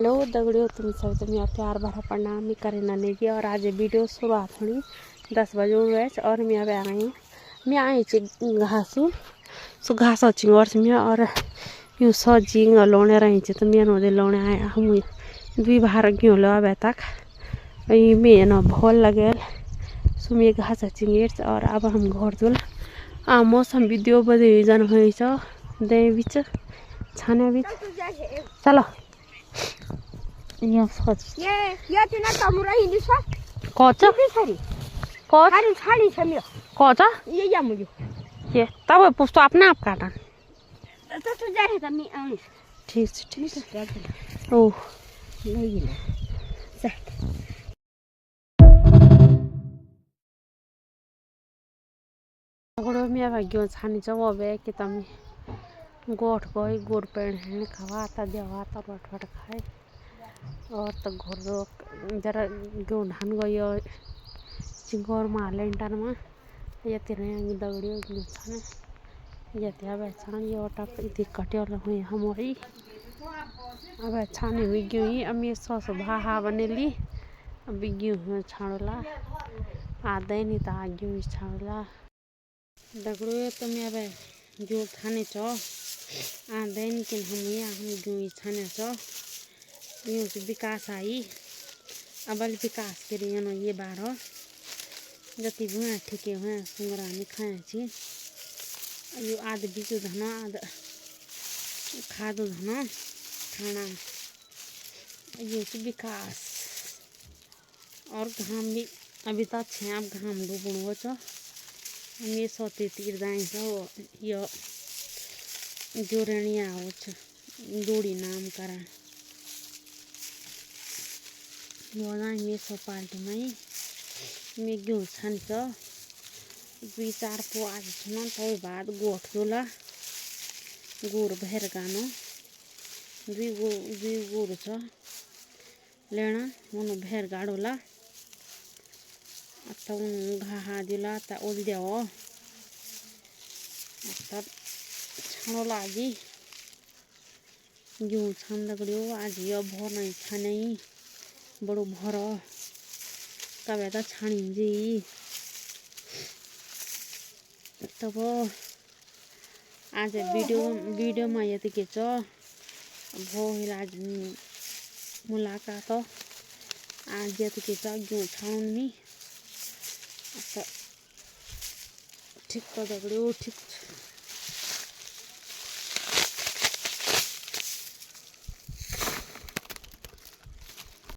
Hello दगड़ियों, तुम सब तो मेरा प्यार भरा प्रणाम। मैं करीना नेगी और आज वीडियो शुरुआत होनी 10 बजे वेच और मैं अब आ गई हूँ। मैं आई घासू सो घास अच्छी और मैं और यूँ सजी लोने रही तो मैं नोदे लोने आया हम दुई बार क्यों लो अब तक मैं न भोल लगे सो मैं घास अच्छी और अब हम घर दुल मौसम भी दो बजे जान दे बीच छाने बीच चलो ये तिना तमुरा हिंदी छ कच छरी कच छरी छरी छ मेरो कच ये या मुझे ये तब पुस्तो अपने आप काटन तो जाए त मी आउनी ठीक ठीक ओ नहीं से गड़ो मिया भाग्यो छानी जाओ बे कि तम गोठ गई गोर पेड़ है खवा ता देवा ता रोट खाए और तो घर जरा गेहूँ धान गई चिंगोर में लेंटर में ये तेरे दगड़ियों छाने ये अब छान ये टप इति कटियोल हुई हम वही अब छाने में गई अमी सस भाहा बनेली अब गेहूँ छाड़ला आधे नहीं था गेहूँ छाड़ला दगड़ियों तो मैं अब जो थाने चो आधे नहीं कि हम गेहूँ छाने चो यूँ से विकास आई अब विकास के लिए ना ये बार जति भुआ ठिके हुआ सुंगरा नहीं खाए छी यो आध बीजू धना आध खादो धना खाना ये विकास और घाम भी अभी तो अच्छे अब घाम डूबण हो तो ये सोते तीर दाई सो यो जोरणिया हो जोड़ी नाम करा यो ना ये सो पार्टी में मैं गेहूँ छान दुई चार पो आज छुन तब बाद गोठ दोला गुड़ भेर गानो दुई गुड़ छ लेना मन भेर गाड़ोला तब घाहा दिला ता ओल देव तब छानोला आज गेहूँ छान दगड़ियो आज यो भर नहीं छाने बड़ो भर कब तो छानी जी तब आज वीडियो में ये के भो आज मुलाकात आज ये के गेहूँ छान में ठीक तो दगड़ियो ठीक।